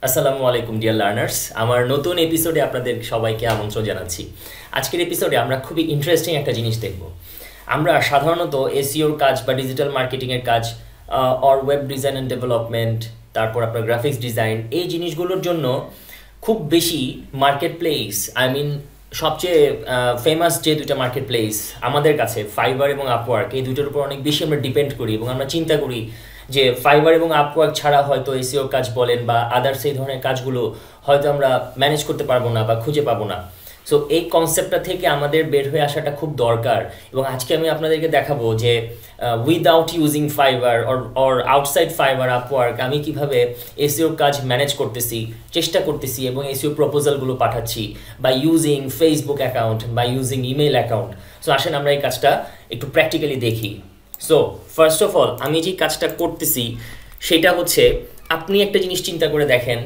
আসসালামু আলাইকুম dear learners, আমার নতুন এপিসোডে আপনাদের সবাইকে আমন্ত্রণ জানাচ্ছি। আজকের এপিসোডে আমরা খুবই ইন্টারেস্টিং একটা জিনিস দেখব। আমরা সাধারণত এসইওর কাজ বা ডিজিটাল মার্কেটিংয়ের কাজ or web design and development, তারপর আপনার গ্রাফিক্স ডিজাইন, এই জিনিসগুলোর জন্য খুব বেশি মার্কেট প্লেস, সবচেয়ে ফেমাস যে দুইটা মার্কেট প্লেস আমাদের কাছে, ফাইবার এবং আপওয়ার্ক, এই দুইটার উপর অনেক বেশি আমরা ডিপেন্ড করি এবং আমরা চিন্তা করি যে ফাইবার এবং আপওয়ার্ক ছাড়া হয়তো এসইওর কাজ বলেন বা আদার্স এই ধরনের কাজগুলো হয়তো আমরা ম্যানেজ করতে পারবো না বা খুঁজে পাবো না। সো এই কনসেপ্টটা থেকে আমাদের বের হয়ে আসাটা খুব দরকার এবং আজকে আমি আপনাদেরকে দেখাবো যে without using fibre or outside fibre Upwork আমি কিভাবে এসইওর কাজ ম্যানেজ করতেছি, চেষ্টা করতেছি এবং এসইও প্রপোজালগুলো পাঠাচ্ছি বা ইউজিং ফেসবুক অ্যাকাউন্ট বা ইউজিং ইমেল অ্যাকাউন্ট। সো আসেন আমরা এই কাজটা একটু প্র্যাকটিক্যালি দেখি। সো ফার্স্ট অফ অল আমি যে কাজটা করতেছি সেটা হচ্ছে, আপনি একটা জিনিস চিন্তা করে দেখেন,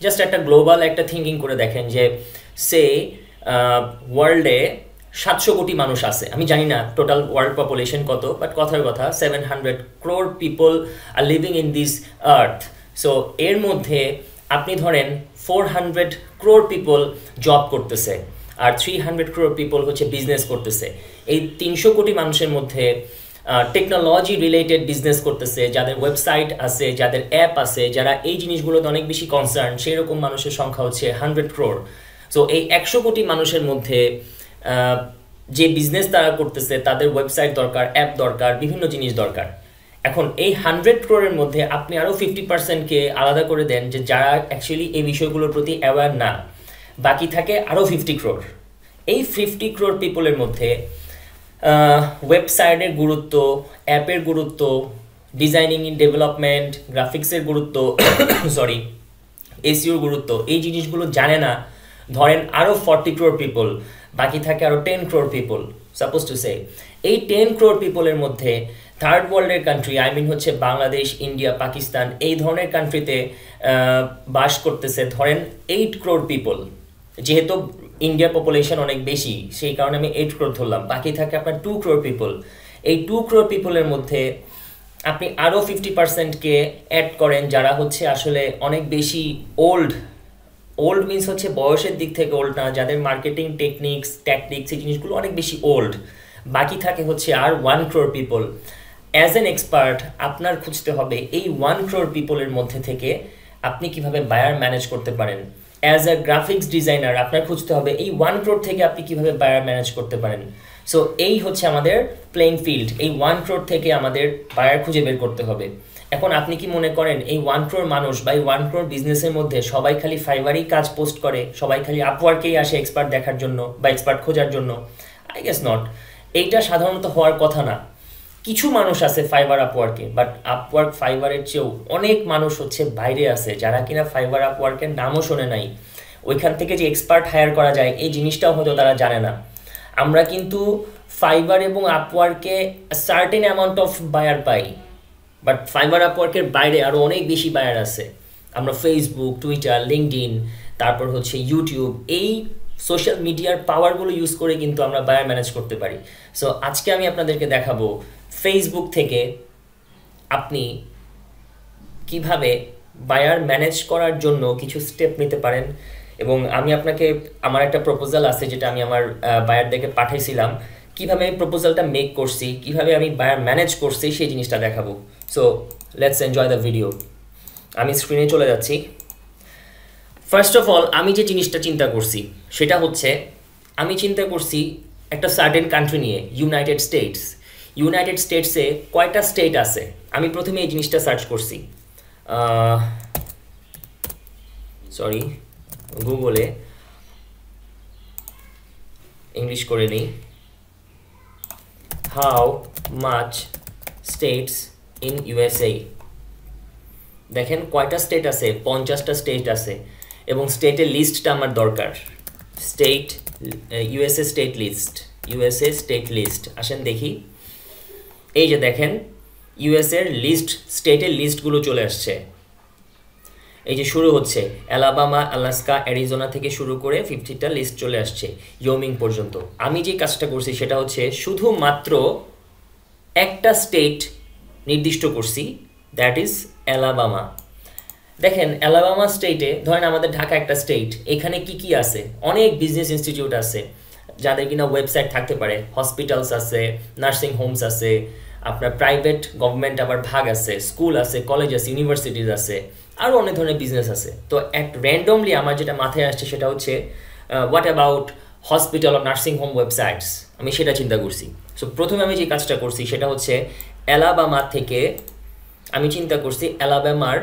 জাস্ট একটা গ্লোবাল একটা থিঙ্কিং করে দেখেন যে সে ওয়ার্ল্ডে 700 কোটি মানুষ আছে। আমি জানি না টোটাল ওয়ার্ল্ড পপুলেশন কত, বাট কথার কথা 700 crore people are living in this earth. So এর মধ্যে আপনি ধরেন 400 crore পিপল জব করতেছে আর 300 crore পিপল হচ্ছে বিজনেস করতেছে। এই 300 কোটি মানুষের মধ্যে টেকনোলজি রিলেটেড বিজনেস করতেছে, যাদের ওয়েবসাইট আছে, যাদের অ্যাপ আছে, যারা এই জিনিসগুলোতে অনেক বেশি কনসার্ন, সেই রকম মানুষের সংখ্যা হচ্ছে 100 crore। সো এই 100 কোটি মানুষের মধ্যে যে বিজনেস তারা করতেছে তাদের ওয়েবসাইট দরকার, অ্যাপ দরকার, বিভিন্ন জিনিস দরকার। এখন এই 100 crore মধ্যে আপনি আরও 50%কে আলাদা করে দেন যে যারা অ্যাকচুয়ালি এই বিষয়গুলোর প্রতি অ্যাওয়্যার না, বাকি থাকে আরও 50 crore। এই 50 crore পিপলের মধ্যে ওয়েবসাইটের গুরুত্ব, অ্যাপের গুরুত্ব, ডিজাইনিং ইন ডেভেলপমেন্ট, গ্রাফিক্সের গুরুত্ব, সরি এসইওর গুরুত্ব, এই জিনিসগুলো জানে না ধরেন আরও 40 crore পিপল, বাকি থাকে আরও 10 crore people. Suppose to say এই 10 crore পিপলের মধ্যে থার্ড ওয়ার্ল্ডের কান্ট্রি, হচ্ছে বাংলাদেশ, ইন্ডিয়া, পাকিস্তান, এই ধরনের কান্ট্রিতে বাস করতেছে ধরেন 8 crore পিপল। যেহেতু ইন্ডিয়ার পপুলেশন অনেক বেশি সেই কারণে আমি 8 crore ধরলাম, বাকি থাকে আপনার 2 crore পিপল। এই 2 crore পিপলের মধ্যে আপনি আরও 50%কে অ্যাড করেন যারা হচ্ছে আসলে অনেক বেশি ওল্ড মিনস হচ্ছে বয়সের দিক থেকে ওল্ড না, যাদের মার্কেটিং টেকনিক্স এই জিনিসগুলো অনেক বেশি ওল্ড। বাকি থাকে হচ্ছে আর 1 crore people. As an expert আপনার খুঁজতে হবে এই 1 crore পিপলের মধ্যে থেকে আপনি কিভাবে বায়ার ম্যানেজ করতে পারেন। অ্যাজ আ গ্রাফিক্স ডিজাইনার আপনার খুঁজতে হবে এই 1 crore থেকে আপনি কিভাবে বায়ার ম্যানেজ করতে পারেন। সো এই হচ্ছে আমাদের প্লেইং ফিল্ড, এই 1 crore থেকে আমাদের বায়ার খুঁজে বের করতে হবে। এখন আপনি কি মনে করেন এই 1 crore মানুষ বা এই 1 crore বিজনেসের মধ্যে সবাই খালি ফাইবারই কাজ পোস্ট করে, সবাই খালি আপওয়ার্কেই আসে এক্সপার্ট দেখার জন্য বা এক্সপার্ট খোঁজার জন্য? I guess not. এইটা সাধারণত হওয়ার কথা না। কিছু মানুষ আছে ফাইবার আপওয়ার্কে, বাট আপওয়ার্ক ফাইবারের চেয়েও অনেক মানুষ হচ্ছে বাইরে আছে যারা কিনা ফাইবার আপওয়ার্কের নামও শোনে নাই। ওইখান থেকে যে এক্সপার্ট হায়ার করা যায় এই জিনিসটাও হয়তো তারা জানে না। আমরা কিন্তু ফাইবার এবং আপওয়ার্কে সার্টেন অ্যামাউন্ট অফ বায়ার পাই, বাট ফাইবার আপওয়ার্কের বাইরে আরও অনেক বেশি বায়ার আছে। আমরা ফেসবুক, টুইটার, লিঙ্কডইন, তারপর হচ্ছে ইউটিউব, এই সোশ্যাল মিডিয়ার পাওয়ারগুলো ইউজ করে কিন্তু আমরা বায়ার ম্যানেজ করতে পারি। সো আজকে আমি আপনাদেরকে দেখাবো ফেসবুক থেকে আপনি কিভাবে বায়ার ম্যানেজ করার জন্য কিছু স্টেপ নিতে পারেন। এবং আমি আপনাকে আমার একটা প্রপোজাল আছে যেটা আমি আমার বায়ারদেরকে পাঠাইছিলাম, কিভাবে আমি প্রপোজালটা মেক করছি, কিভাবে আমি বায়ার ম্যানেজ করছি সেই জিনিসটা দেখাবো। So let's enjoy the video. আমি স্ক্রিনে চলে যাচ্ছি। ফার্স্ট অফ অল আমি যে জিনিসটা চিন্তা করছি সেটা হচ্ছে, আমি চিন্তা করছি একটা সার্টেন কান্ট্রি নিয়ে, ইউনাইটেড স্টেটসে কয়টা স্টেট আছে। আমি প্রথমে এই জিনিসটা সার্চ করছি, গুগলে ইংলিশ করে নিই, how much states in USA. দেখেন কয়টা স্টেট আছে, 50টা স্টেট আছে এবং স্টেটের লিস্টটা আমার দরকার। ইউএসএ স্টেট লিস্ট আসেন দেখি। এই যে দেখেন ইউএসএর লিস্ট, স্টেটের লিস্টগুলো চলে আসছে। এই যে শুরু হচ্ছে অ্যালাবামা, আলাস্কা, অ্যারিজোনা থেকে শুরু করে 50টা লিস্ট চলে আসছে ইয়োমিং পর্যন্ত। আমি যে কাজটা করছি সেটা হচ্ছে শুধুমাত্র একটা স্টেট নির্দিষ্ট করছি, দ্যাট ইজ অ্যালাবামা। দেখেন অ্যালাবামা স্টেটে, ধরেন আমাদের ঢাকা একটা স্টেট, এখানে কি কি আছে, অনেক বিজনেস ইনস্টিটিউট আছে যাদের কিনা ওয়েবসাইট থাকতে পারে, হসপিটালস আছে, নার্সিং হোমস আছে, আপনার প্রাইভেট গভর্নমেন্ট আবার ভাগ আছে, স্কুল আছে, কলেজ আছে, ইউনিভার্সিটিজ আছে, আরও অনেক ধরনের বিজনেস আছে। তো এক র্যান্ডমলি আমার যেটা মাথায় আসছে সেটা হচ্ছে হোয়াট অ্যাবাউট হসপিটাল ও নার্সিং হোম ওয়েবসাইটস, আমি সেটা চিন্তা করছি। সো প্রথমে আমি যে কাজটা করছি সেটা হচ্ছে অ্যালাবামা থেকে আমি চিন্তা করছি অ্যালাবামার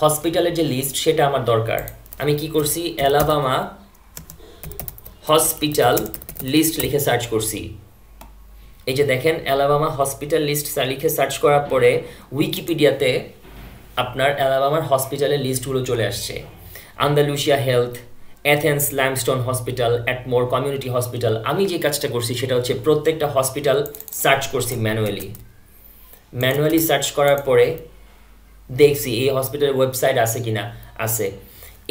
হসপিটালের যে লিস্ট সেটা আমার দরকার। আমি কি করছি, অ্যালাবামা হসপিটাল লিস্ট লিখে সার্চ করছি। এই যে দেখেন অ্যালাবামা হসপিটাল লিস্ট লিখে সার্চ করার পরে উইকিপিডিয়াতে আপনার অ্যালাবামার হসপিটালের লিস্টগুলো চলে আসছে। Andalusia health, Athens limestone hospital, Atmore community hospital. আমি যে কাজটা করছি সেটা হচ্ছে প্রত্যেকটা হসপিটাল সার্চ করছি ম্যানুয়ালি সার্চ করার পরে দেখছি এই হসপিটালের ওয়েবসাইট আছে কিনা, আছে।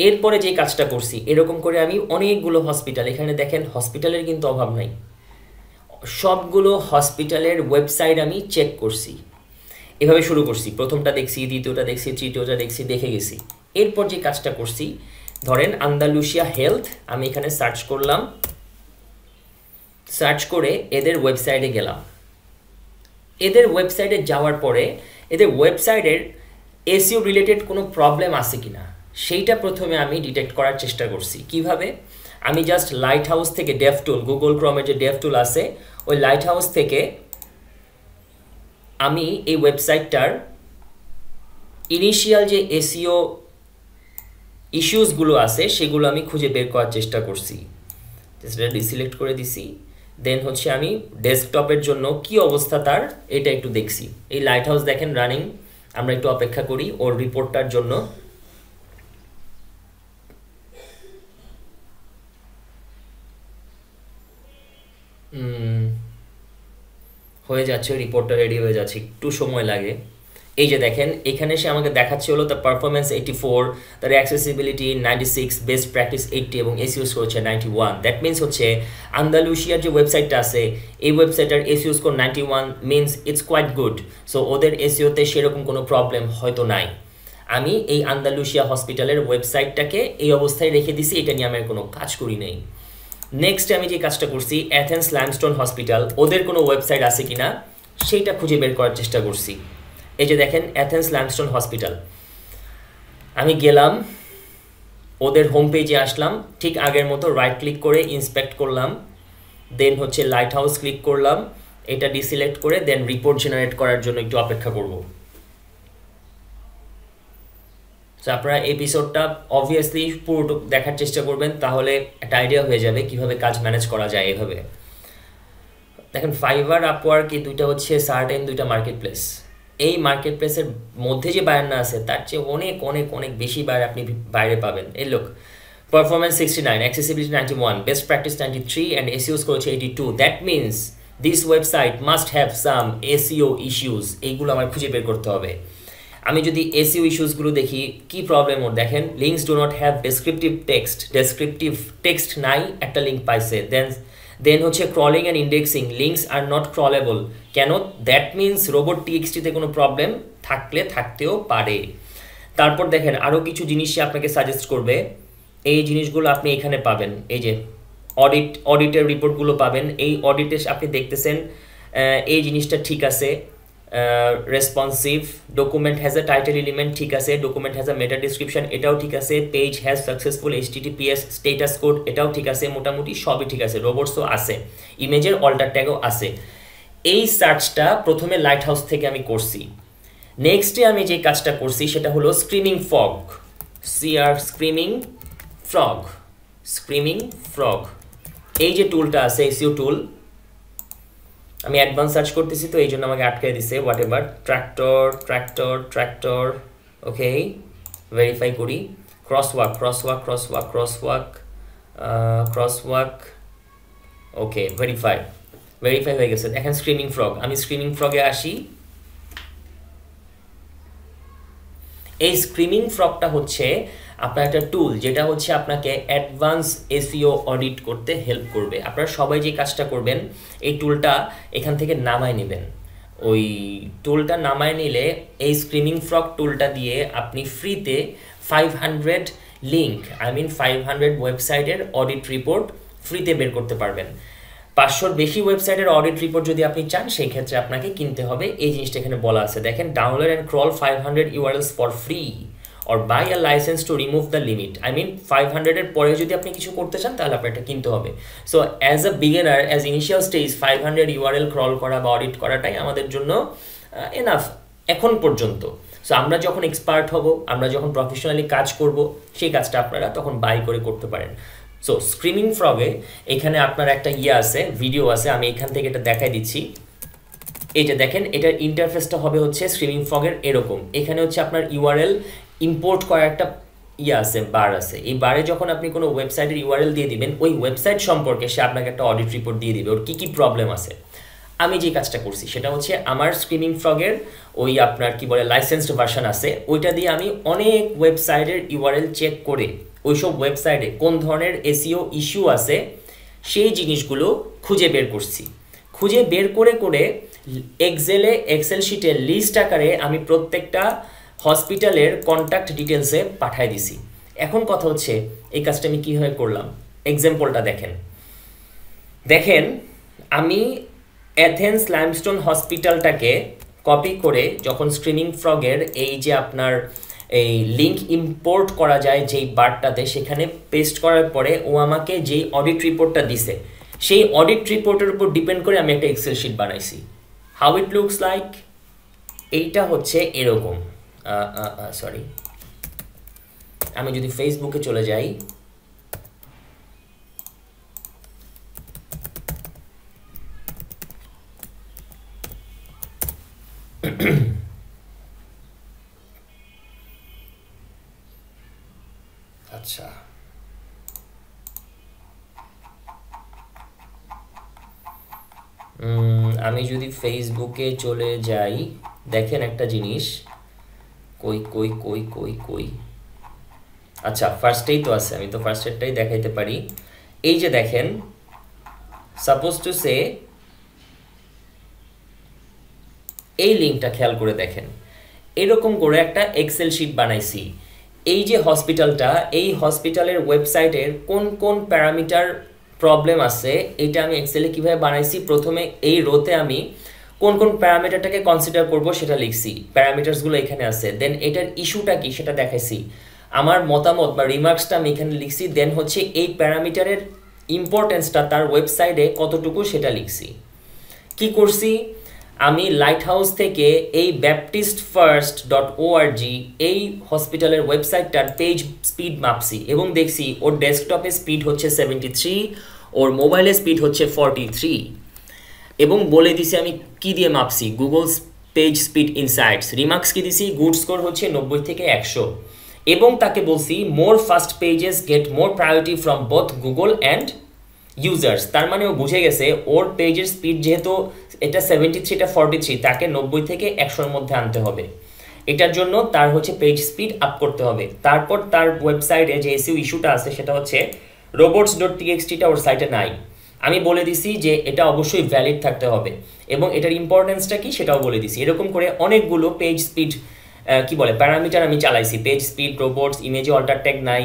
এরপরে যে কাজটা করছি, এরকম করে আমি অনেকগুলো হসপিটাল, এখানে দেখেন হসপিটালের কিন্তু অভাব নাই, সবগুলো হসপিটালের ওয়েবসাইট আমি চেক করছি। এভাবে শুরু করছি, প্রথমটা দেখছি, দ্বিতীয়টা দেখছি, তৃতীয়টা দেখছি, দেখে গেছি। এরপর যে কাজটা করছি, ধরেন আন্দালুসিয়া হেলথ, আমি এখানে সার্চ করলাম, সার্চ করে এদের ওয়েবসাইটে গেলাম। এদের ওয়েবসাইটে যাওয়ার পরে এদের ওয়েবসাইটের এসইও রিলেটেড কোনো প্রবলেম আছে কিনা সেইটা প্রথমে আমি ডিটেক্ট করার চেষ্টা করছি। কিভাবে, আমি জাস্ট লাইট হাউস থেকে ডেভটুল, গুগল ক্রোমের যে ডেভটুল আছে ওই লাইট হাউস থেকে আমি এই ওয়েবসাইটটার ইনিশিয়াল যে এসইও ইস্যুসগুলো আছে সেগুলো আমি খুঁজে বের করার চেষ্টা করছি। সেটা ডিসিলেক্ট করে দিছি। দেন হচ্ছে আমি ডেস্কটপের জন্য কি অবস্থা তার এটা একটু দেখছি। এই লাইট হাউস দেখেন রানিং, আমরা একটু অপেক্ষা করি ওর রিপোর্টটার জন্য। হয়ে যাচ্ছে, রিপোর্টটা রেডি হয়ে যাচ্ছে, একটু সময় লাগে। এই যে দেখেন এখানে সে আমাকে দেখাচ্ছে হলো তার পারফরমেন্স 84, তার অ্যাক্সেসিবিলিটি 96, বেস্ট প্র্যাকটিস 80 এবং এসইও স্কোর হচ্ছে 91। দ্যাট মিনস হচ্ছে আন্দালুসিয়ার যে ওয়েবসাইটটা আছে এই ওয়েবসাইটের SEO score 91 means it's quite good. So ওদের এসইওতে সেরকম কোনো প্রবলেম হয়তো নাই। আমি এই আন্দালুসিয়া হসপিটালের ওয়েবসাইটটাকে এই অবস্থায় রেখে দিছি, এটা নিয়ে আমি কোনো কাজ করি নাই। নেক্সট আমি যে কাজটা করছি, অ্যাথেন্স লাইমস্টোন হসপিটাল, ওদের কোনো ওয়েবসাইট আছে কিনা সেইটা খুঁজে বের করার চেষ্টা করছি। এই যে দেখেন অ্যাথেন্স লাইমস্টোন হসপিটাল, আমি গেলাম ওদের হোম পেজে, আসলাম ঠিক আগের মতো রাইট ক্লিক করে ইন্সপেক্ট করলাম, দেন হচ্ছে লাইট হাউস ক্লিক করলাম, এটা ডিসিলেক্ট করে দেন রিপোর্ট জেনারেট করার জন্য একটু অপেক্ষা করব। তো আপনারা এপিসোডটা অবভিয়াসলি পুরোটা দেখার চেষ্টা করবেন, তাহলে একটা আইডিয়া হয়ে যাবে কিভাবে কাজ ম্যানেজ করা যায়। এভাবে দেখেন ফাইবার, আপওয়ার্ক, এই দুইটা হচ্ছে সার্টেন দুইটা মার্কেট প্লেস। এই মার্কেট প্লেসের মধ্যে যে বায়ার না আছে তার চেয়ে অনেক অনেক অনেক বেশি বায়ার আপনি বাইরে পাবেন। এই লোক performance 69, accessibility 91, best practice 93 and SEO score হচ্ছে 82। That means this website must have some SEO issues. এইগুলো আমার খুঁজে বের করতে হবে। আমি যদি এসইও ইস্যুসগুলো দেখি, কি প্রবলেম ওর দেখেন, links do not have descriptive text নাই, একটা লিঙ্ক পাইছে। দেন হচ্ছে crawling and indexing, links are not crawlable. কেন? দ্যাট মিনস রোবট টিএক্সটিতে কোনো প্রবলেম থাকতেও পারে। তারপর দেখেন আরও কিছু জিনিস আপনাকে সাজেস্ট করবে, এই জিনিসগুলো আপনি এখানে পাবেন। এই যে অডিটের রিপোর্টগুলো পাবেন। এই অডিটে আপনি দেখতেছেন এই জিনিসটা ঠিক আছে, responsive, document has a title element ঠিক আছে, document has a meta description এটাও ঠিক আছে, page has successful HTTPS status code এটাও ঠিক আছে, মোটামুটি সবই ঠিক আছে, রোবটসও আছে, ইমেজের অল্টার ট্যাগও আছে। এই সার্চটা প্রথমে লাইট হাউস থেকে আমি করছি। নেক্সটে আমি যে কাজটা করছি সেটা হলো স্ক্রিমিং ফ্রগ, এই যে টুলটা আছে এসইও টুল, আমি অ্যাডভান্স সার্চ করতেছি তো এই জন্য আমাকে আটকে দিছে। What ever, tractor, okay, verify করি। ক্রসওয়াক, ওকে, ভেরিফাই হয়ে গেছে। দেখেন স্ক্রিমিং ফ্রগ, আমি স্ক্রিমিং ফ্রগে আসি। এই স্ক্রিমিং ফ্রগটা হচ্ছে আপনার একটা টুল, যেটা হচ্ছে আপনাকে অ্যাডভান্স এসইও অডিট করতে হেল্প করবে। আপনারা সবাই যে কাজটা করবেন, এই টুলটা এখান থেকে নামায় নেবেন। ওই টুলটা নামায় নিলে এই স্ক্রিমিং ফ্রগ টুলটা দিয়ে আপনি ফ্রিতে 500 লিঙ্ক, আই মিন 500 ওয়েবসাইটের অডিট রিপোর্ট ফ্রিতে বের করতে পারবেন। 500-র বেশি ওয়েবসাইটের অডিট রিপোর্ট যদি আপনি চান সেই ক্ষেত্রে আপনাকে কিনতে হবে। এই জিনিসটা এখানে বলা আছে, দেখেন, download and crawl 500 URLs for free or buy a license to remove the limit. I mean 500 এর পরে যদি আপনি কিছু করতে চান তাহলে আপনার এটা কিনতে হবে। So as a beginner, as initial stage 500 URL crawl করা বা অডিট করাটাই আমাদের জন্য এনাফ এখন পর্যন্ত। সো আমরা যখন এক্সপার্ট হব, আমরা যখন প্রফেশনালি কাজ করব, সেই কাজটা আপনারা তখন বাই করে করতে পারেন। সো স্ক্রিমিং ফ্রগে এখানে আপনার একটা আছে, ভিডিও আছে, আমি এখান থেকে এটা দেখাই দিচ্ছি। এইটা দেখেন, এটার ইন্টারফেসটা হবে হচ্ছে স্ক্রিমিং ফ্রগের এরকম। এখানে হচ্ছে আপনার ইউআরএল ইম্পোর্ট করার একটা আছে, বার আছে। এই বারে যখন আপনি কোনো ওয়েবসাইটের ইউআরএল দিয়ে দিবেন, ওই ওয়েবসাইট সম্পর্কে সে আপনাকে একটা অডিট রিপোর্ট দিয়ে দিবে, ওর কী কী প্রবলেম আছে। আমি যে কাজটা করছি সেটা হচ্ছে আমার স্ক্রিমিং ফ্রগের ওই আপনার কি বলে লাইসেন্সড ভার্সন আছে, ওইটা দিয়ে আমি অনেক ওয়েবসাইটের ইউআরএল চেক করে ওইসব ওয়েবসাইটে কোন ধরনের এসইও ইস্যু আছে সেই জিনিসগুলো খুঁজে বের করছি। খুঁজে বের করে করে এক্সেল শিটে লিস্ট আকারে আমি প্রত্যেকটা হসপিটালের কন্ট্যাক্ট ডিটেলসে পাঠিয়ে দিছি। এখন কথা হচ্ছে এই কাজটা আমি কীভাবে করলাম, এক্সাম্পলটা দেখেন। দেখেন, আমি অ্যাথেন্স লাইমস্টোন হসপিটালটাকে কপি করে যখন স্ক্রিমিং ফ্রগের এই যে আপনার এই লিঙ্ক ইম্পোর্ট করা যায় যেই বারটাতে, সেখানে পেস্ট করার পরে ও আমাকে যেই অডিট রিপোর্টটা দিছে, সেই অডিট রিপোর্টের উপর ডিপেন্ড করে আমি একটা এক্সেল শিট বানাইছি। হাউ ইট লুকস লাইক, এইটা হচ্ছে এরকম। সরি, আমি যদি ফেসবুকে চলে যাই, আচ্ছা, আমি যদি ফেসবুকে চলে যাই, দেখেন একটা জিনিস, কই কই কই কই কই আচ্ছা, ফার্স্টেই তো আছে, আমি তো ফার্স্টেরটাই দেখাইতে পারি। এই যে দেখেন, সাপোজ টু সে এই লিঙ্কটা খেয়াল করে দেখেন, এরকম করে একটা এক্সেল শিট বানাইছি। এই যে হসপিটালটা, এই হসপিটালের ওয়েবসাইটের কোন কোন প্যারামিটার প্রবলেম আছে এটা আমি এক্সেলে কীভাবে বানাইছি। প্রথমে এই রোতে আমি কোন কোন প্যারামিটারটাকে কনসিডার করব সেটা লিখছি, প্যারামিটারসগুলো এখানে আছে। দেন এটার ইস্যুটা কি সেটা দেখাইছি, আমার মতামত বা রিমার্কসটা আমি এখানে লিখছি। দেন হচ্ছে এই প্যারামিটারের ইম্পর্টেন্সটা তার ওয়েবসাইটে কতটুকু সেটা লিখছি। কি করছি, আমি লাইট হাউস থেকে এই baptistfirst.org এই হসপিটালের ওয়েবসাইটটার পেজ স্পিড মাপছি এবং দেখছি ওর ডেস্কটপে স্পিড হচ্ছে 73, ওর মোবাইলে স্পিড হচ্ছে 43, এবং বলে দিছি আমি কি দিয়ে মাপছি, Google page speed insights. Remarks কি দিছি, গুড স্কোর হচ্ছে 90 থেকে 100, এবং তাকে বলছি more fast pages get more priority from both Google and users. তার মানে ও বুঝে গেছে ওর পেজের স্পিড যেহেতু এটা 73, এটা 43, তাকে 90 থেকে 100-র মধ্যে আনতে হবে। এটার জন্য তার হচ্ছে পেজ স্পিড আপ করতে হবে। তারপর তার ওয়েবসাইটে যে এসইও ইস্যুটা আছে সেটা হচ্ছে robots.txt-টা ওর সাইটে নাই। আমি বলে দিছি যে এটা অবশ্যই ভ্যালিড থাকতে হবে এবং এটার ইম্পর্টেন্সটা কি সেটাও বলে দিছি। এরকম করে অনেকগুলো পেজ স্পিড কি বলে প্যারামিটার আমি চালাইছি, পেজ স্পিড, রোবটস, ইমেজে অল্টার ট্যাগ নাই,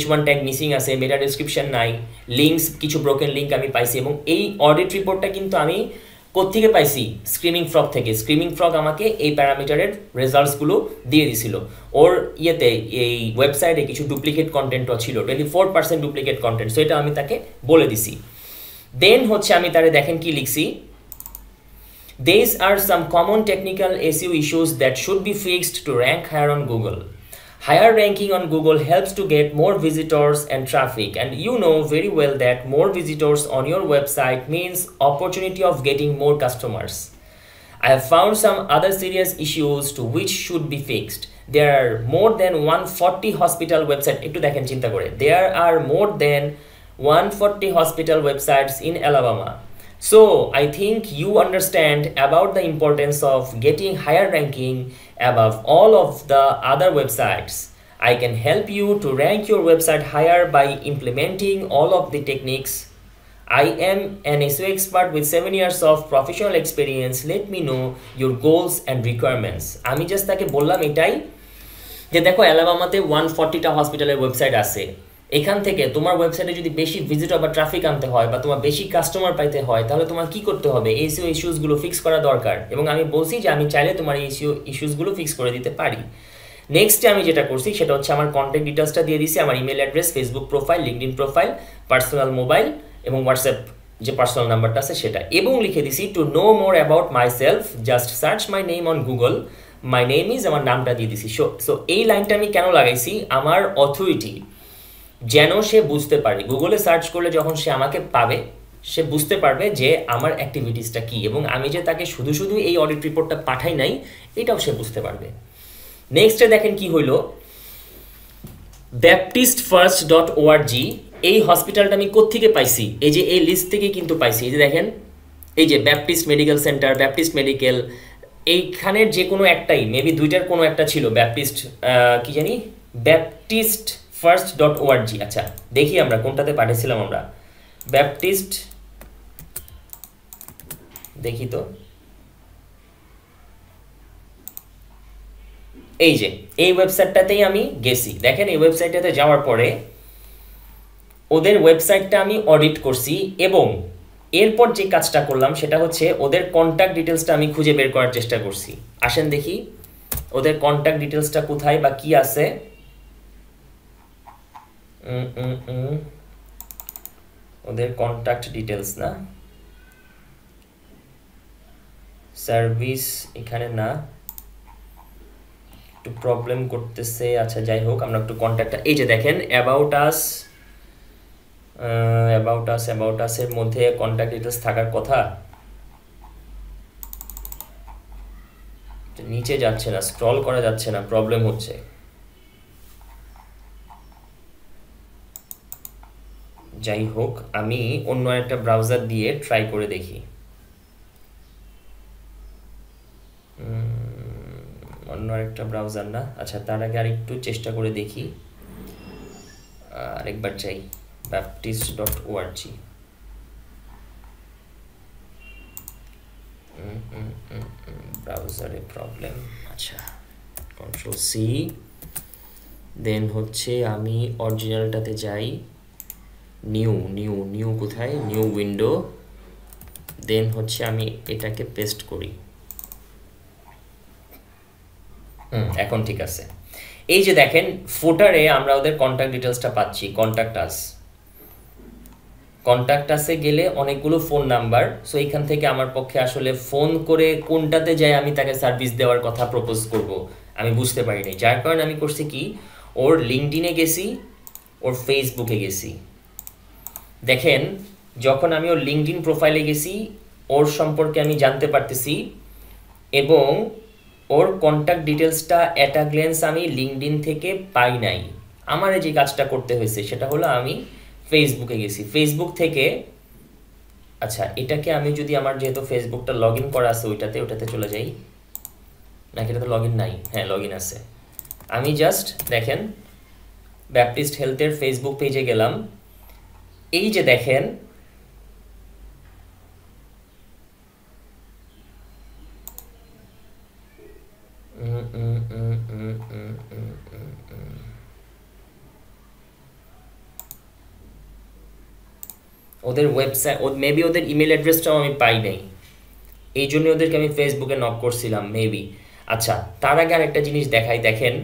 H1 ট্যাগ মিসিং আছে, মেটা ডেসক্রিপশন নাই, লিঙ্কস কিছু ব্রোকেন লিঙ্ক আমি পাইছি। এবং এই অডিট রিপোর্টটা কিন্তু আমি কোত্থেকে পাইছি, স্ক্রিমিং ফ্রগ থেকে। স্ক্রিমিং ফ্রগ আমাকে এই প্যারামিটারের রেজাল্টসগুলো দিয়ে দিছিল। ওর ইয়েতে এই ওয়েবসাইটে কিছু ডুপ্লিকেট কন্টেন্টও ছিল, 24% ডুপ্লিকেট কন্টেন্ট, সো এটা আমি তাকে বলে দিছি। দেন হচ্ছে আমি তারে দেখেন কি লিখছি, these are some common technical SEO issues that should be fixed to rank higher on Google. Higher ranking on Google helps to get more visitors and traffic, and you know very well that more visitors on your website means opportunity of getting more customers. I have found some other serious issues to which should be fixed. There are more than 140 hospital websites. একটু দেখেন চিন্তা করে, there are more than 140 hospital websites in Alabama. So I think you understand about the importance of getting higher ranking above all of the other websites. I can help you to rank your website higher by implementing all of the techniques. I am an SEO expert with 7 years of professional experience. Let me know your goals and requirements. আমি just তাকে বললাম এটাই যে দেখো অ্যালাবামাতে 140টা হসপিটালের website আছে, এখান থেকে তোমার ওয়েবসাইটে যদি বেশি ভিজিটর বা ট্রাফিক আনতে হয় বা তোমার বেশি কাস্টমার পাইতে হয়, তাহলে তোমার কি করতে হবে? এসইও ইস্যুসগুলো ফিক্স করা দরকার, এবং আমি বলছি যে আমি চাইলে তোমার এসইও ইস্যুসগুলো ফিক্স করে দিতে পারি। নেক্সটে আমি যেটা করছি সেটা হচ্ছে আমার কন্ট্যাক্ট ডিটেলসটা দিয়ে দিছি, আমার email address, Facebook profile, LinkedIn profile, personal mobile এবং হোয়াটসঅ্যাপ যে পার্সোনাল নাম্বারটা আছে সেটা, এবং লিখে দিছি to know more about myself just search my name on Google, my name is, আমার নামটা দিয়ে দিছি। সো এই লাইনটা আমি কেন লাগাইছি? আমার অথরিটি যেন সে বুঝতে পারে, গুগলে সার্চ করলে যখন সে আমাকে পাবে সে বুঝতে পারবে যে আমার অ্যাক্টিভিটিসটা কী, এবং আমি যে তাকে শুধু শুধু এই অডিট রিপোর্টটা পাঠাই নাই এটাও সে বুঝতে পারবে। নেক্সটে দেখেন কি হইল, baptistfirst.org, এই হসপিটালটা আমি কোত্থেকে পাইছি? এই যে এই লিস্ট থেকে কিন্তু পাইছি। এই যে দেখেন, এই যে Baptist medical centre, Baptist medical, এইখানের যে কোনো একটাই, মেবি দুইটার কোনো একটা ছিল ব্যাপটিস্ট, কি জানি, baptistfirst.org। আচ্ছা দেখি আমরা কোনটাতে পাঠিয়েছিলাম আমরা, ব্যাপটিস্ট, দেখি তো, এই যে এই ওয়েবসাইটটাতেই আমি গেছি। দেখেন এই ওয়েবসাইটটাতে যাওয়ার পরে ওদের ওয়েবসাইটটা আমি অডিট করছি, এবং এরপর যে কাজটা করলাম সেটা হচ্ছে ওদের কন্ট্যাক্ট ডিটেলসটা আমি খুঁজে বের করার চেষ্টা করছি। আসেন দেখি ওদের কন্ট্যাক্ট ডিটেলসটা কোথায় বা কি আছে। ওদের কন্ট্যাক্ট ডিটেলস না, সার্ভিস এখানে না, একটু প্রবলেম করতেছে। আচ্ছা যাই হোক, আমরা একটু কন্ট্যাক্টটা, এই যে দেখেন অ্যাবাউট আস, অ্যাবাউট আসের মধ্যে কন্ট্যাক্ট ডিটেলস থাকার কথা, নিচে যাচ্ছে না, স্ক্রল করা যাচ্ছে না, প্রবলেম হচ্ছে। যাই হোক, আমি অন্য একটা ব্রাউজার দিয়ে ট্রাই করে দেখি। অন্য একটা ব্রাউজার না, আচ্ছা তার আগে আরেকটু চেষ্টা করে দেখি, আরেকবার চাই baptist.org। ব্রাউজারে প্রবলেম, আচ্ছা কন্ট্রোল সি, দেন হচ্ছে আমি অরিজিনালটাতে যাই, নিউ কোথায়, নিউ উইন্ডো, দেন হচ্ছে আমি এটাকে পেস্ট করি। এখন ঠিক আছে। এই যে দেখেন ফুটারে আমরা ওদের কন্ট্যাক্ট ডিটেলসটা পাচ্ছি, কন্ট্যাক্ট আসে গেলে অনেকগুলো ফোন নাম্বার। সো এইখান থেকে আমার পক্ষে আসলে ফোন করে কোনটাতে যাই আমি তাকে সার্ভিস দেওয়ার কথা প্রপোজ করব আমি বুঝতে পারি নাই, যার কারণে আমি করছি কি, ওর লিঙ্কডইনে গেছি, ওর ফেসবুকে গেছি। দেখেন যখন আমি ওর লিঙ্কডইন প্রোফাইলে গেছি ওর সম্পর্কে আমি জানতে পারতেছি, এবং ওর কন্ট্যাক্ট ডিটেলসটা অ্যাট আ গ্ল্যান্স আমি লিঙ্কডইন থেকে পাই নাই। আমার যে কাজটা করতে হয়েছে সেটা হলো আমি ফেসবুকে গেছি, ফেসবুক থেকে, আচ্ছা এটাকে আমি যদি আমার যেহেতু ফেসবুকটা লগ ইন করা আছে ওটাতে চলে যাই, নাকি এটা তো লগ ইন নাই, হ্যাঁ লগ ইন আছে। আমি জাস্ট দেখেন ব্যাপটিস্ট হেলথের ফেসবুক পেজে গেলাম, এই যে দেখেন ওদের ওয়েবসাইট, মেবি ওদের ইমেল অ্যাড্রেসটাও আমি পাই নাই, এই জন্য ওদেরকে আমি ফেসবুকে নক করছিলাম মেবি। আচ্ছা তার আগে আরেকটা জিনিস দেখাই, দেখেন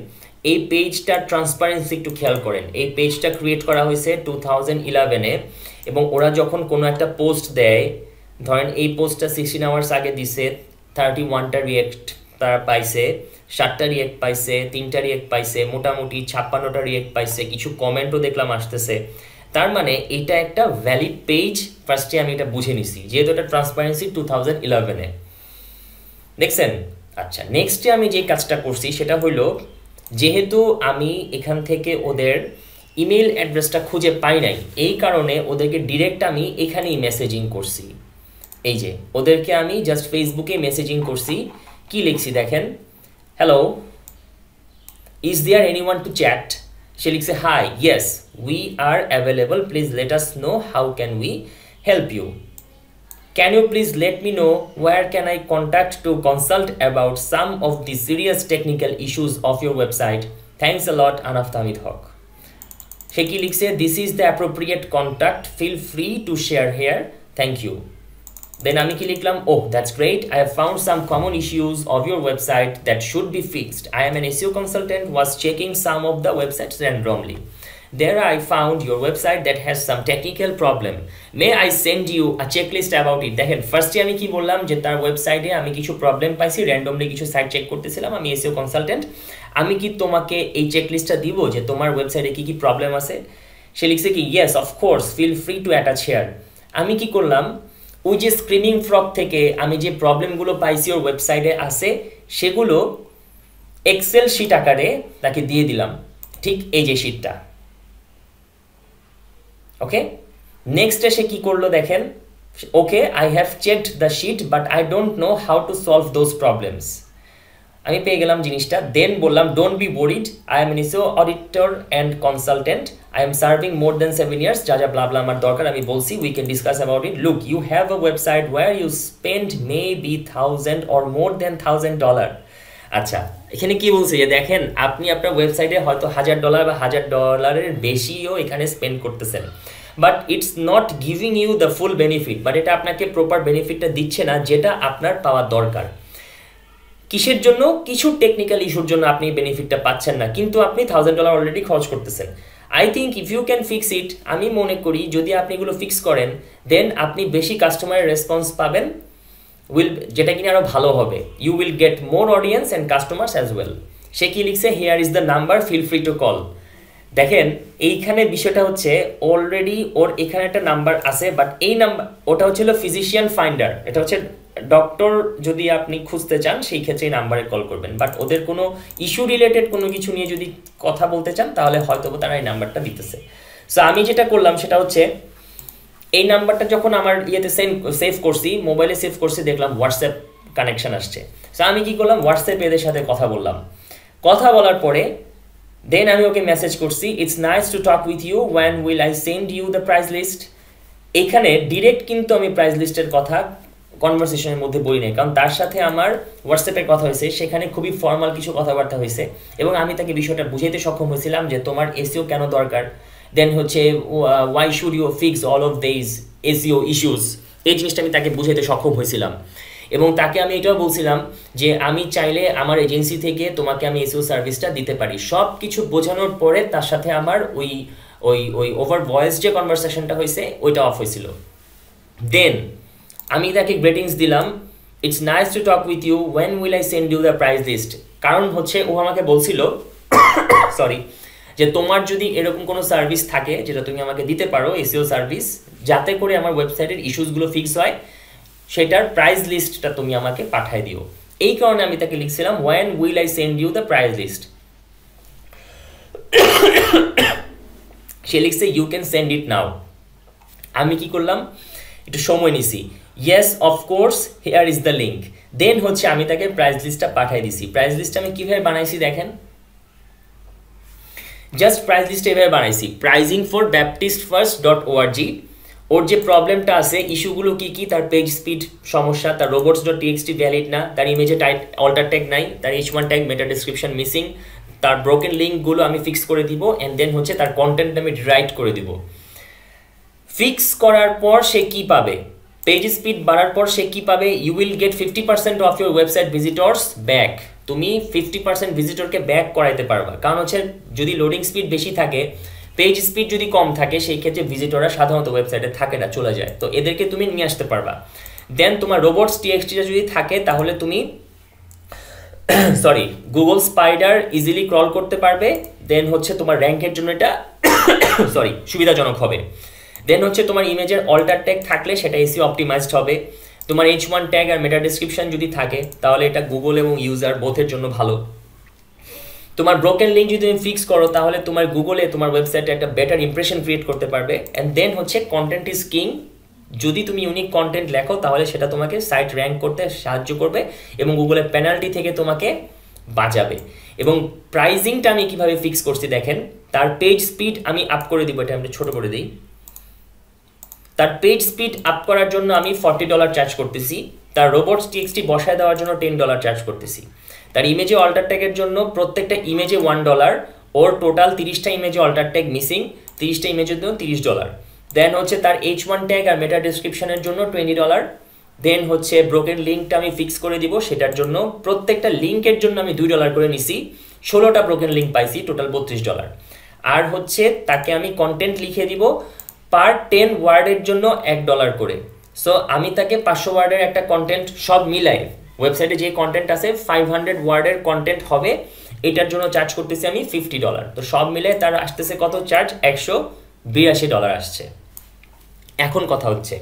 এই পেজটার ট্রান্সপারেন্সি একটু খেয়াল করেন। এই পেজটা ক্রিয়েট করা হয়েছে 2011-এ, এবং ওরা যখন কোনো একটা পোস্ট দেয়, ধরেন এই পোস্টটা 16 আওয়ার্স আগে দিছে, 31টা রিয়েক্ট তারা পাইছে, 7টা রিয়েক্ট পাইছে, 3টা রিয়েক্ট পাইছে, মোটামুটি 56টা রিয়েক্ট পাইছে, কিছু কমেন্টও দেখলাম আসতেছে। তার মানে এটা একটা ভ্যালিড পেজ, ফার্স্টে আমি এটা বুঝে নিছি যেহেতু এটা ট্রান্সপারেন্সি 2011-এ, দেখছেন। আচ্ছা নেক্সটে আমি যে কাজটা করছি সেটা হলো, যেহেতু আমি এখান থেকে ওদের ইমেল অ্যাড্রেসটা খুঁজে পাই নাই, এই কারণে ওদেরকে ডিরেক্ট আমি এখানেই মেসেজিং করছি। এই যে ওদেরকে আমি জাস্ট ফেসবুকে মেসেজিং করছি, কি লিখছি দেখেন, hello is there anyone to chat, সে লিখছে hi yes we are available, please let us know how can we help you, can you please let me know where can I contact to consult about some of the serious technical issues of your website, thanks a lot Anaf Tamid Haque. সে কি লিখছে, this is the appropriate contact, feel free to share here, thank you. Then আমি কি লিখলাম, oh that's great, I have found some common issues of your website that should be fixed. I am an SEO consultant, was checking some of the websites randomly. There I found your website that has some technical problem. May I send you a checklist about it? দেখেন ফার্স্টে আমি কি বললাম যে তার ওয়েবসাইটে আমি কিছু প্রবলেম পাইছি, র্যান্ডমলি কিছু সাইট চেক করতেছিলাম, আমি এসইও কনসালটেন্ট, আমি কি তোমাকে এই চেকলিস্টটা দিব যে তোমার ওয়েবসাইটে কি কি প্রবলেম আছে? সে লিখছে কি, yes of course, feel free to attach here. আমি কি করলাম, ওই যে স্ক্রিনিং ফ্রক থেকে আমি যে প্রবলেমগুলো পাইছি ওর ওয়েবসাইটে আছে সেগুলো এক্সেল শিট আকারে তাকে দিয়ে দিলাম, ঠিক এই যে শিটটা। ওকে, নেক্সট সে কি করলো দেখেন, okay I have checked the sheet but I don't know how to solve those problems. আমি পেয়ে গেলাম জিনিসটা। দেন বললাম, don't be worried, I am an SEO auditor and consultant, I am serving more than 7 years, যা যা ব্লা ব্লা আমার দরকার আমি বলছি, we can discuss about it. Look, you have a website where you spend maybe $1000 or more than $1000। আচ্ছা, এখানে কি বলছে যে দেখেন আপনি আপনার ওয়েবসাইটে হয়তো $1000 বা $1000 বেশিও এখানে স্পেন্ড করতেছেন, but it's not giving you the full benefit, but এটা আপনাকে প্রপার বেনিফিটটা দিচ্ছে না যেটা আপনার পাওয়ার দরকার। কিসের জন্য? কিছু টেকনিক্যাল ইস্যুর জন্য আপনি বেনিফিটটা পাচ্ছেন না, কিন্তু আপনি $1000 অলরেডি খরচ করতেছেন। I think if you can fix it, আমি মনে করি যদি আপনি এগুলো ফিক্স করেন দেন আপনি বেশি কাস্টমারের রেসপন্স পাবেন, যেটা কিনা আরও ভালো হবে। You will get more audience and customers as well. সে কি লিখছে, here is the number, feel free to call. দেখেন এইখানে বিষয়টা হচ্ছে অলরেডি ওর এখানে একটা নাম্বার আছে, বাট এই নাম্বার ওটা হচ্ছিল ফিজিশিয়ান ফাইন্ডার, এটা হচ্ছে ডক্টর যদি আপনি খুঁজতে চান সেই ক্ষেত্রে এই নাম্বারে কল করবেন, বাট ওদের কোনো ইস্যু রিলেটেড কোনো কিছু নিয়ে যদি কথা বলতে চান তাহলে হয়তো তারা এই নাম্বারটা দিতেছে। সো আমি যেটা করলাম সেটা হচ্ছে এই নাম্বারটা যখন আমার ইয়েতে সেভ করছি, মোবাইলে সেভ করছি, দেখলাম হোয়াটসঅ্যাপ কানেকশন আসছে। সো আমি কি করলাম, হোয়াটসঅ্যাপে এদের সাথে কথা বললাম। কথা বলার পরে দেন আমি ওকে মেসেজ করছি, it's nice to talk with you, when will I send you the price list. এখানে ডিরেক্ট কিন্তু আমি প্রাইস লিস্টের কথা কনভারসেশনের মধ্যে বলি নাই, কারণ তার সাথে আমার হোয়াটসঅ্যাপে কথা হয়েছে, সেখানে খুবই ফর্মাল কিছু কথাবার্তা হয়েছে এবং আমি তাকে বিষয়টা বুঝাইতে সক্ষম হয়েছিলাম যে তোমার এসইও কেন দরকার, দেন হচ্ছে why should you fix all of this SEO issues, এই জিনিসটা আমি তাকে বুঝাইতে সক্ষম হয়েছিলাম। এবং তাকে আমি এটাও বলছিলাম যে আমি চাইলে আমার এজেন্সি থেকে তোমাকে আমি এসইও সার্ভিসটা দিতে পারি। সব কিছু বোঝানোর পরে তার সাথে আমার ওই ওই ওই ওভার ভয়েস যে কনভারসেশনটা হয়েছে ওইটা অফ হয়েছিল। দেন আমি তাকে গ্রেটিংস দিলাম, it's nice to talk with you, when will I send you the price list. কারণ হচ্ছে ও আমাকে বলছিল সরি যে তোমার যদি এরকম কোনো সার্ভিস থাকে যেটা তুমি আমাকে দিতে পারো, এসইও সার্ভিস, যাতে করে আমার ওয়েবসাইটের ইস্যুসগুলো ফিক্স হয়, সেটার প্রাইস লিস্টটা তুমি আমাকে পাঠিয়ে দিও। এই কারণে আমি তাকে লিখছিলাম, when will I send you the price list. সে লিখছে, you can send it now. আমি কি করলাম, একটু সময় নিছি, yes of course here is the link. Then হচ্ছে আমি তাকে প্রাইস লিস্টটা পাঠিয়ে দিছি। প্রাইস লিস্টটা আমি কীভাবে বানাইছি দেখেন, জাস্ট প্রাইস লিস্ট এভাবে বানাইছি, প্রাইজিং ফর baptistfirst.org। ওর যে প্রবলেমটা আছে, ইস্যুগুলো কী কী, তার পেজ স্পিড সমস্যা, তার robots.txt ভ্যালিড না, তার ইমেজে অল্টার ট্যাগ নাই, তার h1 ট্যাগ মেটা ডিসক্রিপশন মিসিং, তার ব্রোকেন লিঙ্কগুলো আমি ফিক্স করে দিব, অ্যান্ড দেন হচ্ছে তার কন্টেন্ট আমি রাইট করে দিব। ফিক্স করার পর সে কি পাবে, পেজ স্পিড বাড়ার পর সে কি পাবে, you will get 50% off your website visitors back. তুমি 50% ভিজিটরকে ব্যাক করাইতে পারবা, কারণ হচ্ছে যদি লোডিং স্পিড বেশি থাকে, পেজ স্পিড যদি কম থাকে, সেই ক্ষেত্রে ভিজিটররা সাধারণত ওয়েবসাইটে থাকে না, চলে যায়, তো এদেরকে তুমি নিয়ে আসতে পারবা। দেন তোমার robots.txt যদি থাকে তাহলে তুমি sorry Google spider easily crawl করতে পারবে, দেন হচ্ছে তোমার র্যাঙ্কের জন্য এটা সরি সুবিধাজনক হবে। দেন হচ্ছে তোমার ইমেজের অল্টার ট্যাগ থাকলে সেটা এসইও অপটিমাইজড হবে। তোমার h1 ট্যাগ আর মেটা ডিসক্রিপশন যদি থাকে তাহলে এটা গুগল এবং ইউজার বোথের জন্য ভালো। তোমার ব্রোকেন লিঙ্ক যদি তুমি ফিক্স করো তাহলে তোমার গুগলে তোমার ওয়েবসাইটে একটা বেটার ইমপ্রেশন ক্রিয়েট করতে পারবে। অ্যান্ড দেন হচ্ছে কন্টেন্ট ইজ কিং, যদি তুমি ইউনিক কন্টেন্ট লেখো তাহলে সেটা তোমাকে সাইট র্যাঙ্ক করতে সাহায্য করবে এবং গুগলের পেনাল্টি থেকে তোমাকে বাঁচাবে। এবং প্রাইজিংটা আমি কীভাবে ফিক্স করছি দেখেন, তার পেজ স্পিড আমি আপ করে দিব, এটা আমি ছোট করে দিই। তার পেজ স্পিড আপ করার জন্য আমি $40 চার্জ করতেছি, তার robots.txt বসায় দেওয়ার জন্য $10 চার্জ করতেছি। তার ইমেজে অল্টার ট্যাগের জন্য প্রত্যেকটা ইমেজে $1, ওর টোটাল 30টা ইমেজে অল্টার ট্যাগ মিসিং, 30টা ইমেজের জন্য $30। দেন হচ্ছে তার H1 ট্যাগ আর মেটা ডেসক্রিপশনের জন্য $20। দেন হচ্ছে ব্রোকেন লিঙ্কটা আমি ফিক্স করে দিব, সেটার জন্য প্রত্যেকটা লিঙ্কের জন্য আমি $2 করে নিছি, 16টা ব্রোকেন লিঙ্ক পাইছি, টোটাল $32। আর হচ্ছে তাকে আমি কন্টেন্ট লিখে দিব পার 10 ওয়ার্ডের জন্য $1 করে। সো আমি তাকে 500 ওয়ার্ডের একটা কন্টেন্ট সব মিলাই, ওয়েবসাইটে যে কন্টেন্ট আছে 500 ওয়ার্ডের কন্টেন্ট হবে, এটার জন্য চার্জ করতেছি আমি $50। তো সব মিলে তার আসতেছে কত চার্জ? $182 আসছে। এখন কথা হচ্ছে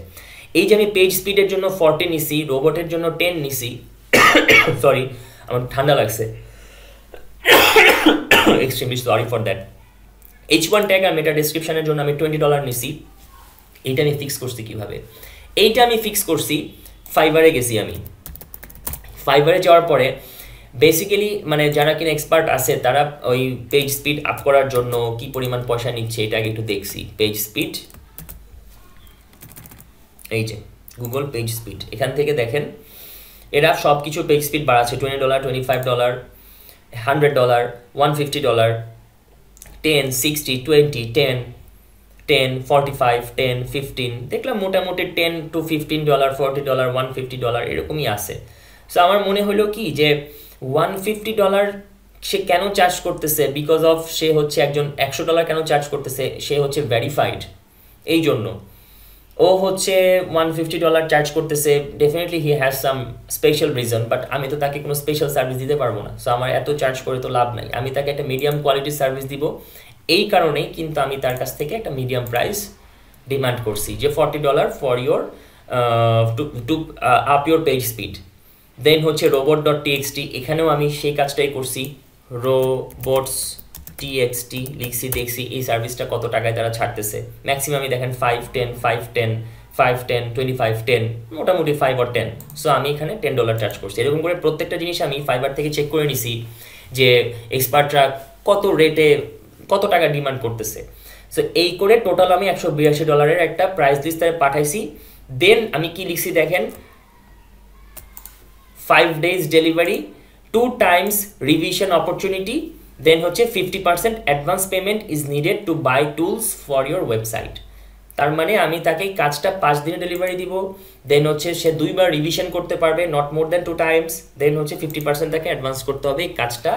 এই যে আমি পেজ স্পিডের জন্য 40 নিছি, রোবটের জন্য 10 নিছি, সরি আমার ঠান্ডা লাগছে, extremely sorry for that. H1 tag আর মেটা ডেসক্রিপশনের জন্য আমি $20 নিছি। এইটা আমি ফিক্স করছি কিভাবে? এইটা আমি ফিক্স করছি, ফাইবারে গেছি আমি। ফাইবারে যাওয়ার পরে বেসিক্যালি মানে যারা কিনা এক্সপার্ট আছে তারা ওই পেজ স্পিড আপ করার জন্য কি পরিমাণ পয়সা নিচ্ছে এটা আগে একটু দেখছি। পেজ স্পিড, এই যে গুগল পেজ স্পিড, এখান থেকে দেখেন এরা সব কিছু পেজ স্পিড বাড়াচ্ছে, $20, $25, $100, $150, 10, 60, 20, 10, 10, 45, 10, 15, দেখলাম মোটামুটি $10 to $15, $40, $150 এরকমই আছে। সো আমার মনে হলো কি যে $150 সে কেন চার্জ করতেছে, বিকজ অফ সে হচ্ছে একজন $100 কেন চার্জ করতেছে, সে হচ্ছে ভেরিফাইড, এই জন্য ও হচ্ছে $150 চার্জ করতেছে। Definitely he has some special reason, but আমি তো তাকে কোনো স্পেশাল সার্ভিস দিতে পারবো না। সো আমার এত চার্জ করে তো লাভ নাই, আমি তাকে একটা মিডিয়াম কোয়ালিটির সার্ভিস দিব। এই কারণেই কিন্তু আমি তার কাছ থেকে একটা মিডিয়াম প্রাইস ডিমান্ড করছি যে $40 for your to up your page speed. Then হচ্ছে robot.txt, এখানেও আমি সেই কাজটাই করছি, robots.txt লিখছি, দেখছি এই সার্ভিসটা কত টাকায় তারা ছাড়তেছে। ম্যাক্সিমামই দেখেন 5, 10, 5, 10, 5, 10, 25, 10, মোটামুটি 5 or 10। সো আমি এখানে $10 চার্জ করছি। এরকম করে প্রত্যেকটা জিনিস আমি ফাইবার থেকে চেক করে নিছি যে এক্সপার্টরা কত রেটে কত টাকা ডিমান্ড করতেছে। সো এই করে টোটাল আমি $182 একটা প্রাইস লিস্ট পাঠাইছি। দেন আমি কি লিখছি দেখেন, 5 days delivery, 2 times revision opportunity, then হচ্ছে 50% advance payment is needed to buy tools for your website। তার মানে আমি তাকে কাজটা 5 দিনে ডেলিভারি দিব, দেন হচ্ছে সে 2 বার রিভিশন করতে পারবে, নট মোর দেন 2 times, দেন হচ্ছে 50% তাকে অ্যাডভান্স করতে হবে এই কাজটা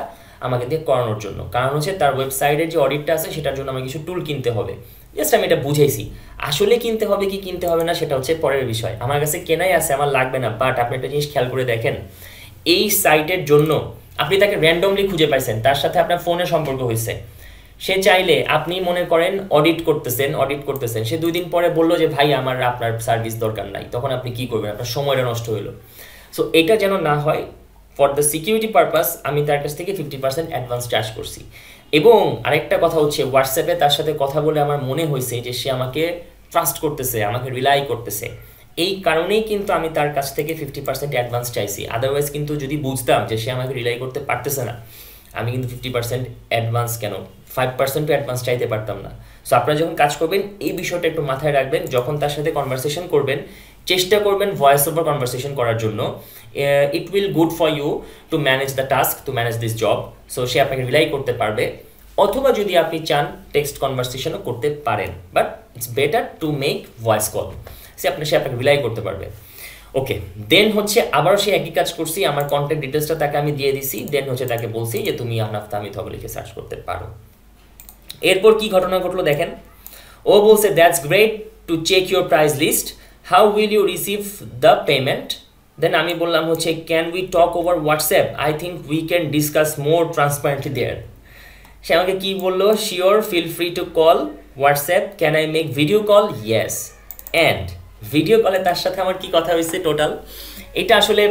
আমাকে দিয়ে করানোর জন্য। কারণ হচ্ছে তার ওয়েবসাইটের যে অডিটটা আছে সেটার জন্য আমাকে কিছু টুল কিনতে হবে। জাস্ট আমি এটা বুঝাইছি, আসলে কিনতে হবে কি কিনতে হবে না সেটা হচ্ছে পরের বিষয়। আমার কাছে কেনাই আছে, আমার লাগবে না। বাট আপনি একটা জিনিস খেয়াল করে দেখেন, এই সাইটের জন্য আপনি তাকে র্যান্ডমলি খুঁজে পাইছেন, তার সাথে আপনার ফোনে সম্পর্ক হয়েছে, সে চাইলে আপনি মনে করেন অডিট করতেছেন, সে 2 দিন পরে বললো যে ভাই আমার আপনার সার্ভিস দরকার নাই, তখন আপনি কি করবেন? আপনার সময়টা নষ্ট হইলো। সো এটা যেন না হয়, ফর দ্য সিকিউরিটি পারপাস আমি তার কাছ থেকে 50% অ্যাডভান্স চার্জ করছি। এবং আরেকটা কথা হচ্ছে, হোয়াটসঅ্যাপে তার সাথে কথা বলে আমার মনে হয়েছে যে সে আমাকে ট্রাস্ট করতেছে, আমাকে রিলাই করতেছে। এই কারণেই কিন্তু আমি তার কাছ থেকে 50% অ্যাডভান্স চাইছি। আদারওয়াইজ কিন্তু যদি বুঝতাম যে সে আমাকে রিলাই করতে পারতেছে না, আমি কিন্তু 50% অ্যাডভান্স কেন 5% অ্যাডভান্স চাইতে পারতাম না। সো আপনারা যখন কাজ করবেন এই বিষয়টা একটু মাথায় রাখবেন। যখন তার সাথে কনভারসেশন করবেন, চেষ্টা করবেন ভয়েস ওভার কনভারসেশন করার জন্য। It will good for you to manage the task, to manage this job. So সে আপনাকে রিলাই করতে পারবে, অথবা যদি আপনি চান টেক্সট কনভারসেশনও করতে পারেন, but it's better to make voice call. সে আপনাকে রিলাই করতে পারবে। ওকে, দেন হচ্ছে আবারও সে একই কাজ করছি, আমার কন্ট্যাক্ট ডিটেলসটা তাকে আমি দিয়ে দিছি। দেন হচ্ছে তাকে বলছি যে তুমি আহনাফ তাহমিদ হবে লিখে সার্চ করতে পারো। এরপর কি ঘটনা ঘটলো দেখেন, ও বলছে that's great to check your price list, how will you receive the payment? Then আমি বললাম হচ্ছে can we talk over WhatsApp, I think we can discuss more transparently there. সে আমাকে কি বললো, sure, feel free to call WhatsApp, can I make video call? Yes. And video কলে তার সাথে আমার কি কথা হয়েছে টোটাল, এটা আসলে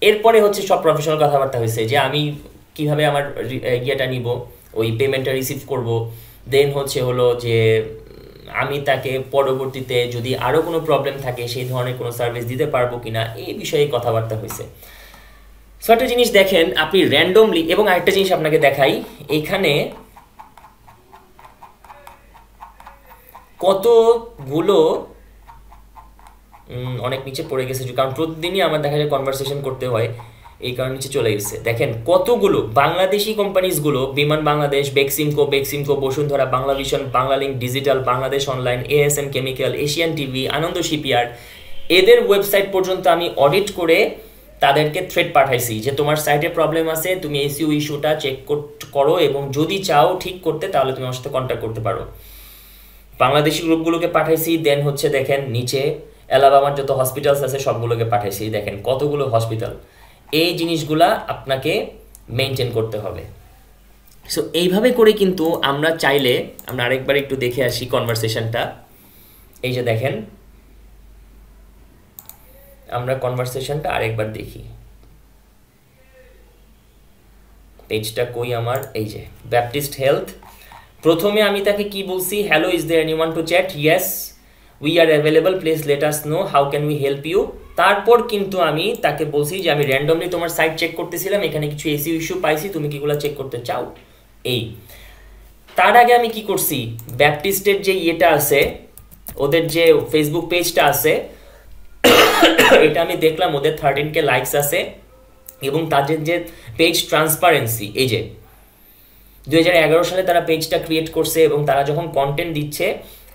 এরপরে হচ্ছে সব প্রফেশনাল কথাবার্তা হয়েছে যে আমি কিভাবে আমার ইয়েটা নিব, ওই পেমেন্টটা রিসিভ করব। দেন হলো যে আমি তাকে পরবর্তীতে যদি আরও কোনো প্রবলেম থাকে সেই ধরনের কোনো সার্ভিস দিতে পারবো কিনা, এই বিষয়ে কথাবার্তা হয়েছে। সো একটা জিনিস দেখেন আপনি র্যান্ডমলি, এবং আরেকটা জিনিস আপনাকে দেখাই, এখানে কতগুলো অনেক নিচে পড়ে গেছে, কারণ প্রতিদিনই আমার দেখা যায় কনভারসেশন করতে হয়। এই কারণে নিচে চলে গেছে। দেখেন কতগুলো বাংলাদেশি কোম্পানিজগুলো, Biman Bangladesh, Beximco, Bashundhara, Banglavision, Banglalink digital, Bangladesh online, ASM chemical, Asian TV, Ananda shipyard, এদের ওয়েবসাইট পর্যন্ত আমি অডিট করে তাদেরকে থ্রেড পাঠাইছি যে তোমার সাইটে প্রবলেম আছে, তুমি এসইও ইস্যুটা চেক করো এবং যদি চাও ঠিক করতে তাহলে তুমি আমার সাথে কন্ট্যাক্ট করতে পারো। বাংলাদেশি গ্রুপগুলোকে পাঠাইছি। দেন হচ্ছে দেখেন নিচে অ্যালাবামার যত হসপিটালস আছে সবগুলোকে পাঠাইছি। দেখেন কতগুলো হসপিটাল। এই জিনিসগুলা আপনাকে মেনটেন করতে হবে। সো এইভাবে করে কিন্তু আমরা চাইলে, আমরা আরেকবার একটু দেখে আসি কনভারসেশনটা। এই যে দেখেন, আমরা কনভারসেশনটা আরেকবার দেখি। পেজটা কই আমার, এই যে ব্যাপটিস্ট হেলথ। প্রথমে আমি তাকে কি বলছি, hello is there anyone to chat, yes we are available, please let us know how can we help you. তারপর কিন্তু আমি তাকে বলছি যে আমি র্যান্ডমলি তোমার সাইট চেক করতেছিলাম, এখানে কিছু এসইও ইস্যু পাইছি, তুমি কিগুলো চেক করতে চাও। এই তার আগে আমি কি করছি, ব্যাপটিস্টের যে ইয়েটা আছে, ওদের যে ফেসবুক পেজটা আছে, এটা আমি দেখলাম ওদের 13K লাইকস আছে এবং তাদের যে পেজ ট্রান্সপারেন্সি, এই যে 2011 সালে তারা পেজটা ক্রিয়েট করছে এবং তারা যখন কন্টেন্ট দিচ্ছে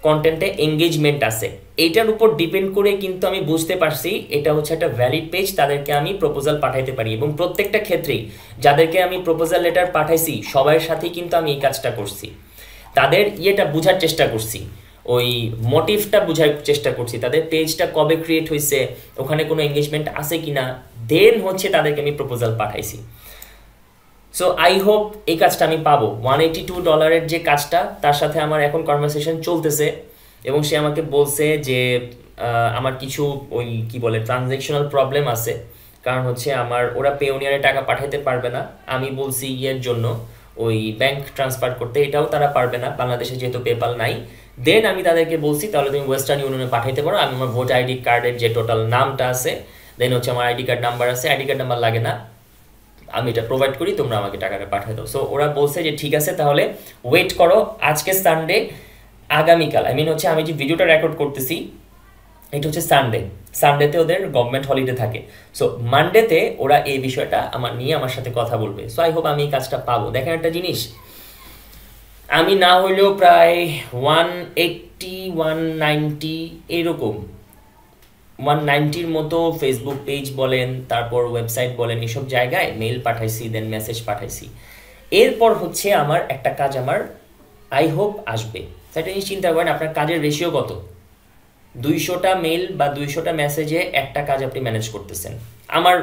কন্টেন্টে এঙ্গেজমেন্ট আছে, এইটার উপর ডিপেন্ড করে কিন্তু আমি বুঝতে পারছি এটা হচ্ছে একটা ভ্যালিড পেজ, তাদেরকে আমি প্রপোজাল পাঠাইতে পারি। এবং প্রত্যেকটা ক্ষেত্রেই যাদেরকে আমি প্রপোজাল লেটার পাঠাইছি সবার সাথেই কিন্তু আমি এই কাজটা করছি, তাদের ইয়েটা বোঝার চেষ্টা করছি, ওই মোটিভটা বোঝার চেষ্টা করছি, তাদের পেজটা কবে ক্রিয়েট হয়েছে, ওখানে কোনো এঙ্গেজমেন্ট আছে কিনা, দেন হচ্ছে তাদেরকে আমি প্রপোজাল পাঠাইছি। সো আই হোপ এই কাজটা আমি পাবো। $182 যে কাজটা, তার সাথে আমার এখন কনভারসেশন চলতেছে এবং সে আমাকে বলছে যে আমার কিছু ওই কি বলে ট্রানজ্যাকশনাল প্রবলেম আছে, কারণ হচ্ছে আমার ওরা পেওনিয়ারে টাকা পাঠাতে পারবে না। আমি বলছি ইয়ের জন্য ওই ব্যাংক ট্রান্সফার করতে, এটাও তারা পারবে না, বাংলাদেশে যেহেতু পেপাল নাই। দেন আমি তাদেরকে বলছি তাহলে তুমি ওয়েস্টার্ন ইউনিয়নে পাঠাইতে পারো, আমি আমার ভোট আইডি কার্ডের যে টোটাল নামটা আছে, দেন হচ্ছে আমার আইডি কার্ড নাম্বার আছে, আইডি কার্ড নাম্বার লাগে না, আমি এটা প্রোভাইড করি, তোমরা আমাকে টাকাটা পাঠিয়ে দাও। সো ওরা বলছে যে ঠিক আছে তাহলে ওয়েট করো, আজকে সানডে, আগামীকাল হচ্ছে আমি যে ভিডিওটা রেকর্ড করতেছি এটা হচ্ছে সানডেতে ওদের গভর্নমেন্ট হলিডে থাকে। সো মানডেতে ওরা এই বিষয়টা আমার সাথে কথা বলবে। সো আই হোপ আমি এই কাজটা পাবো। দেখেন একটা জিনিস, আমি না হইলেও প্রায় 180 190 এরকম 190-র মতো ফেসবুক পেজ বলেন, তারপর ওয়েবসাইট বলেন, এসব জায়গায় মেইল পাঠাইছি, দেন মেসেজ পাঠাইছি। এরপর হচ্ছে আমার একটা কাজ আমার আই হোপ আসবে। সেটা নিয়ে চিন্তা করেন আপনার কাজের রেশিও কত, 200টা মেইল বা 200টা মেসেজে একটা কাজ আপনি ম্যানেজ করতেছেন, আমার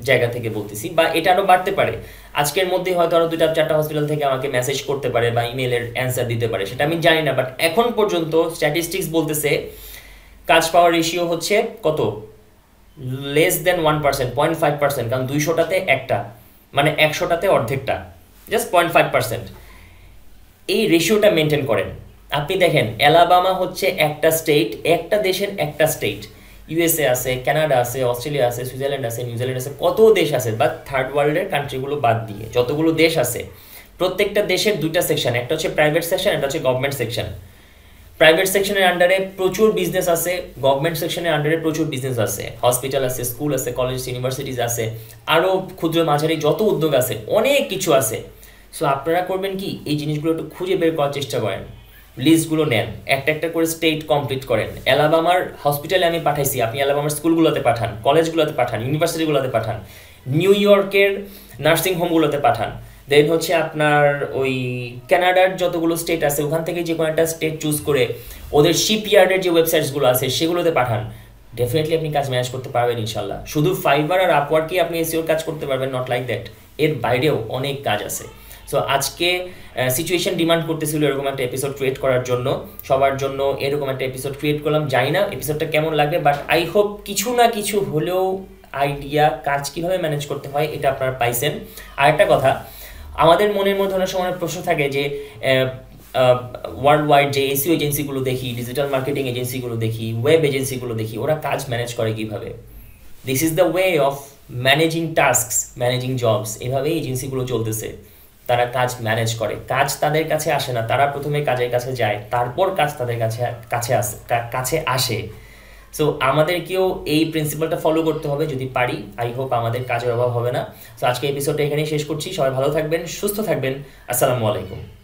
জায়গা থেকে বলতেছি, বা এটা আরও বাড়তে পারে। আজকের মধ্যে হয়তো আরও 2-4টা হসপিটাল থেকে আমাকে মেসেজ করতে পারে বা ইমেলের অ্যান্সার দিতে পারে, সেটা আমি জানি না। বাট এখন পর্যন্ত স্ট্যাটিস্টিক্স বলতেছে কাজ পাওয়ার রেশিও হচ্ছে কত, লেস দেন 1%, 0.5%, কারণ 200টাতে একটা, মানে 100টাতে অর্ধেকটা, জাস্ট 0.5%। এই রেশিওটা মেনটেন করেন। আপনি দেখেন অ্যালাবামা হচ্ছে একটা স্টেট, একটা দেশের একটা স্টেট, ইউএসএ আছে, কানাডা আছে, অস্ট্রেলিয়া আছে, সুইজারল্যান্ড আছে, নিউজিল্যান্ড আছে, কত দেশ আছে, বা থার্ড ওয়ার্ল্ডের কান্ট্রিগুলো বাদ দিয়ে যতগুলো দেশ আছে, প্রত্যেকটা দেশের দুইটা সেকশন, একটা হচ্ছে প্রাইভেট সেকশন, একটা হচ্ছে গভর্নমেন্ট সেকশন। প্রাইভেট সেকশনের আন্ডারে প্রচুর বিজনেস আছে, গভর্নমেন্ট সেকশনের আন্ডারে প্রচুর বিজনেস আছে, হসপিটাল আছে, স্কুল আছে, কলেজ ইউনিভার্সিটিজ আছে, আরও ক্ষুদ্র মাঝারি যত উদ্যোগ আছে, অনেক কিছু আছে। সো আপনারা করবেন কি, এই জিনিসগুলো একটু খুঁজে বের করার চেষ্টা করেন, লিস্টগুলো নেন, একটা একটা করে স্টেট কমপ্লিট করেন। অ্যালাবামার হসপিটালে আমি পাঠাইছি, আপনি অ্যালাবামার স্কুলগুলোতে পাঠান, কলেজগুলোতে পাঠান, ইউনিভার্সিটিগুলোতে পাঠান, নিউ ইয়র্কের নার্সিং হোমগুলোতে পাঠান। দেন হচ্ছে আপনার ওই কানাডার যতগুলো স্টেট আছে ওখান থেকে যে কোনো একটা স্টেট চুজ করে ওদের শিপইয়ার্ডের যে ওয়েবসাইটসগুলো আছে সেগুলোতে পাঠান। ডেফিনেটলি আপনি কাজ ম্যানেজ করতে পারবেন ইনশাল্লাহ। শুধু ফাইবার আর আপওয়ার্কেই আপনি এসইওর কাজ করতে পারবেন, নট লাইক দ্যাট, এর বাইরেও অনেক কাজ আছে। সো আজকে সিচুয়েশন ডিমান্ড করতেছিল এরকম একটা এপিসোড ক্রিয়েট করার জন্য, সবার জন্য এরকম একটা এপিসোড ক্রিয়েট করলাম। জানি না এপিসোডটা কেমন লাগবে, বাট আই হোপ কিছু না কিছু হলেও আইডিয়া, কাজ কীভাবে ম্যানেজ করতে হয় এটা আপনারা পাইছেন। আর একটা কথা, আমাদের মনের মধ্যে অনেক সময় প্রশ্ন থাকে যে ওয়ার্ল্ড ওয়াইড যে এসইও এজেন্সিগুলো দেখি, ডিজিটাল মার্কেটিং এজেন্সিগুলো দেখি, ওয়েব এজেন্সিগুলো দেখি, ওরা কাজ ম্যানেজ করে কীভাবে? This is the way of managing tasks, managing jobs. এভাবেই এজেন্সিগুলো চলতেছে, তারা কাজ ম্যানেজ করে, কাজ তাদের কাছে আসে না, তারা প্রথমে কাজের কাছে যায়, তারপর কাজ তাদের কাছে আসে। সো আমাদেরকেও এই প্রিন্সিপালটা ফলো করতে হবে, যদি পারি আই হোপ আমাদের কাজের অভাব হবে না। সো আজকে এপিসোডটা এখানেই শেষ করছি। সবাই ভালো থাকবেন, সুস্থ থাকবেন। আসসালামু আলাইকুম।